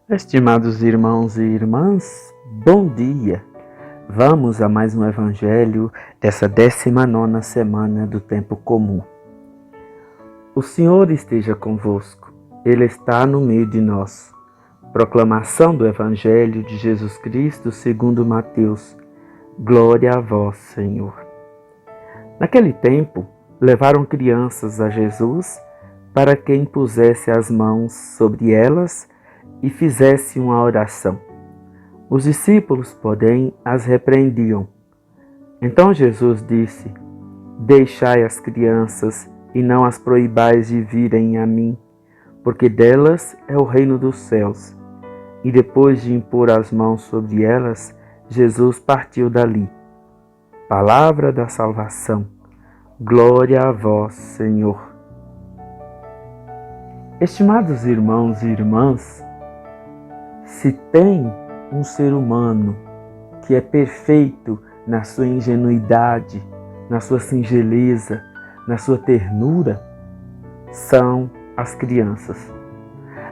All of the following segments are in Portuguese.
Estimados irmãos e irmãs, bom dia! Vamos a mais um evangelho dessa 19ª semana do tempo comum. O Senhor esteja convosco, Ele está no meio de nós. Proclamação do Evangelho de Jesus Cristo segundo Mateus. Glória a vós, Senhor. Naquele tempo, levaram crianças a Jesus para que impusesse as mãos sobre elas e fizesse uma oração. Os discípulos, porém, as repreendiam. Então Jesus disse: Deixai as crianças e não as proibais de virem a mim, porque delas é o reino dos céus. E depois de impor as mãos sobre elas, Jesus partiu dali. Palavra da salvação. Glória a vós, Senhor. Estimados irmãos e irmãs, se tem um ser humano que é perfeito na sua ingenuidade, na sua singeleza, na sua ternura, são as crianças.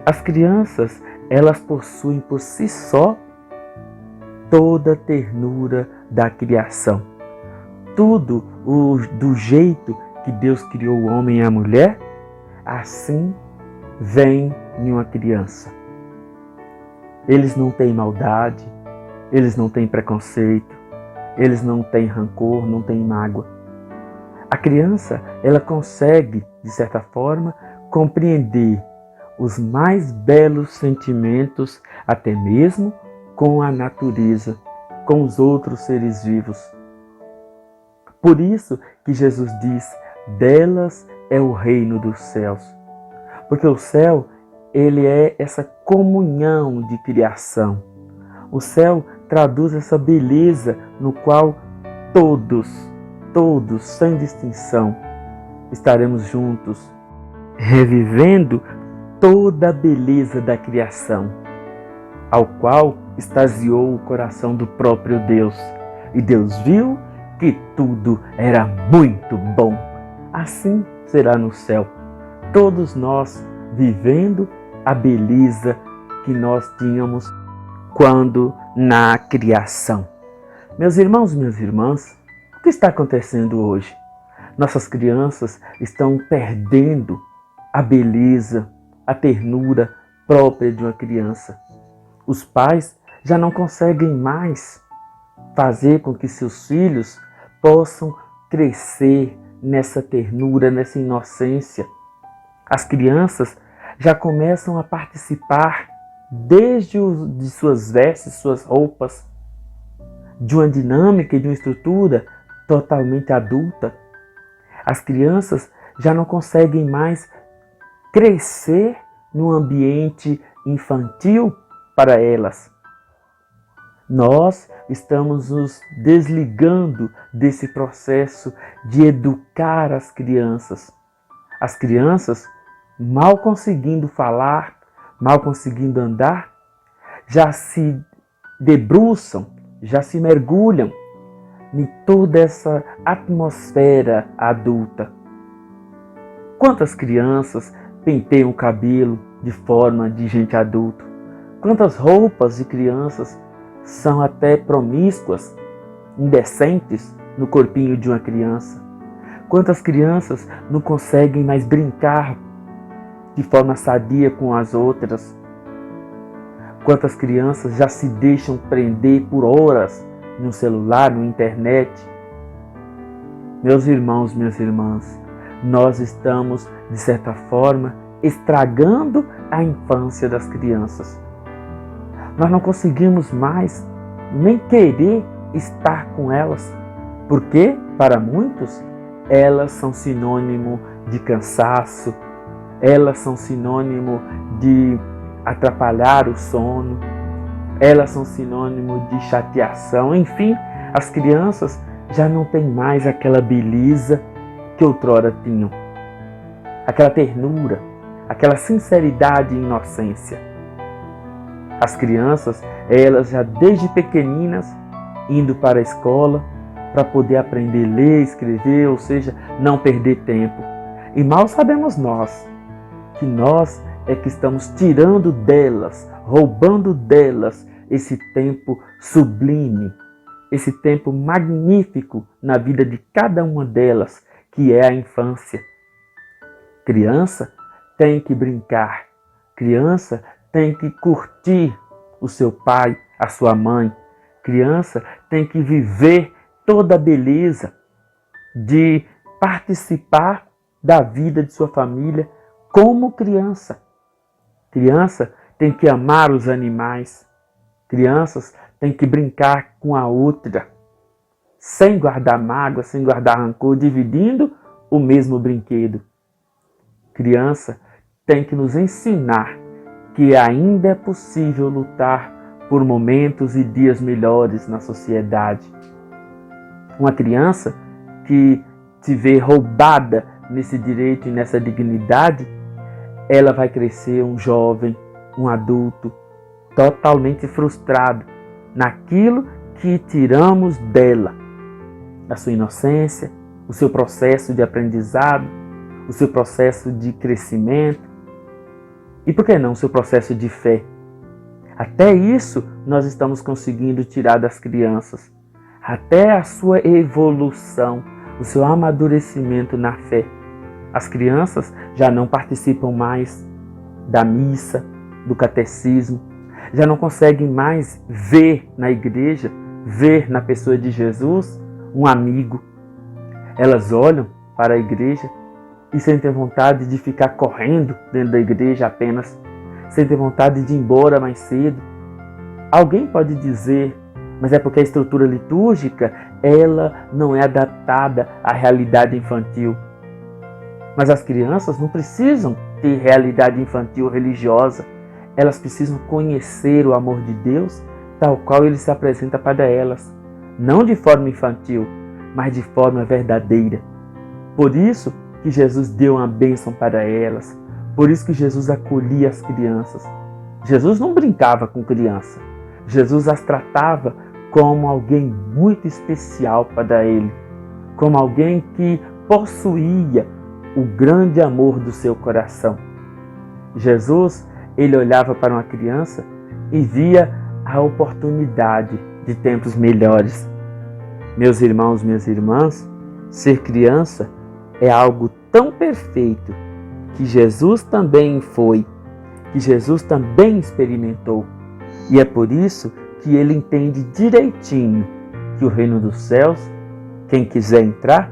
As crianças, elas possuem por si só toda a ternura da criação. Tudo do jeito que Deus criou o homem e a mulher, assim vem em uma criança. Eles não têm maldade, eles não têm preconceito, eles não têm rancor, não têm mágoa. A criança, ela consegue, de certa forma, compreender os mais belos sentimentos, até mesmo com a natureza, com os outros seres vivos. Por isso que Jesus diz, delas é o reino dos céus. Porque o céu, ele é essa comunhão de criação. O céu traduz essa beleza no qual todos, sem distinção, estaremos juntos, revivendo toda a beleza da criação, ao qual extasiou o coração do próprio Deus. E Deus viu que tudo era muito bom. Assim será no céu. Todos nós vivendo a beleza que nós tínhamos quando na criação. Meus irmãos e minhas irmãs, o que está acontecendo hoje? Nossas crianças estão perdendo a beleza, a ternura própria de uma criança. Os pais já não conseguem mais fazer com que seus filhos possam crescer nessa ternura, nessa inocência. As crianças já começam a participar desde de suas vestes, suas roupas, de uma dinâmica e de uma estrutura totalmente adulta. As crianças já não conseguem mais crescer num ambiente infantil para elas. Nós estamos nos desligando desse processo de educar as crianças. As crianças, mal conseguindo falar, mal conseguindo andar, já se debruçam, já se mergulham em toda essa atmosfera adulta. Quantas crianças penteiam o cabelo de forma de gente adulta? Quantas roupas de crianças são até promíscuas, indecentes no corpinho de uma criança? Quantas crianças não conseguem mais brincar de forma sadia com as outras? Quantas crianças já se deixam prender por horas no celular, na internet? Meus irmãos, minhas irmãs, nós estamos, de certa forma, estragando a infância das crianças. Nós não conseguimos mais nem querer estar com elas, porque, para muitos, elas são sinônimo de cansaço, elas são sinônimo de atrapalhar o sono, elas são sinônimo de chateação. Enfim, as crianças já não têm mais aquela beleza que outrora tinham, aquela ternura, aquela sinceridade e inocência. As crianças, elas já desde pequeninas, indo para a escola, para poder aprender a ler, escrever, ou seja, não perder tempo. E mal sabemos nós, que nós é que estamos tirando delas roubando delas esse tempo sublime, esse tempo magnífico na vida de cada uma delas, que é a infância. Criança tem que brincar, criança tem que curtir o seu pai, a sua mãe. Criança tem que viver toda a beleza de participar da vida de sua família como criança. Criança tem que amar os animais. Crianças têm que brincar com a outra, sem guardar mágoa, sem guardar rancor, dividindo o mesmo brinquedo. Criança tem que nos ensinar que ainda é possível lutar por momentos e dias melhores na sociedade. Uma criança que se vê roubada nesse direito e nessa dignidade, ela vai crescer um jovem, um adulto, totalmente frustrado naquilo que tiramos dela, a sua inocência, o seu processo de aprendizado, o seu processo de crescimento e, por que não, o seu processo de fé. Até isso nós estamos conseguindo tirar das crianças, até a sua evolução, o seu amadurecimento na fé. As crianças já não participam mais da missa, do catecismo, já não conseguem mais ver na igreja, ver na pessoa de Jesus um amigo. Elas olham para a igreja e sentem vontade de ficar correndo dentro da igreja apenas, sentem vontade de ir embora mais cedo. Alguém pode dizer, mas é porque a estrutura litúrgica ela não é adaptada à realidade infantil. Mas as crianças não precisam ter realidade infantil religiosa. Elas precisam conhecer o amor de Deus tal qual ele se apresenta para elas. Não de forma infantil, mas de forma verdadeira. Por isso que Jesus deu uma bênção para elas. Por isso que Jesus acolhia as crianças. Jesus não brincava com criança. Jesus as tratava como alguém muito especial para ele. Como alguém que possuía o grande amor do seu coração. Jesus, ele olhava para uma criança e via a oportunidade de tempos melhores. Meus irmãos, minhas irmãs, ser criança é algo tão perfeito que Jesus também foi, que Jesus também experimentou. E é por isso que ele entende direitinho que o reino dos céus, quem quiser entrar,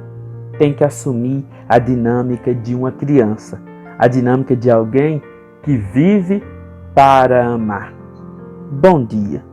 tem que assumir a dinâmica de uma criança, a dinâmica de alguém que vive para amar. Bom dia.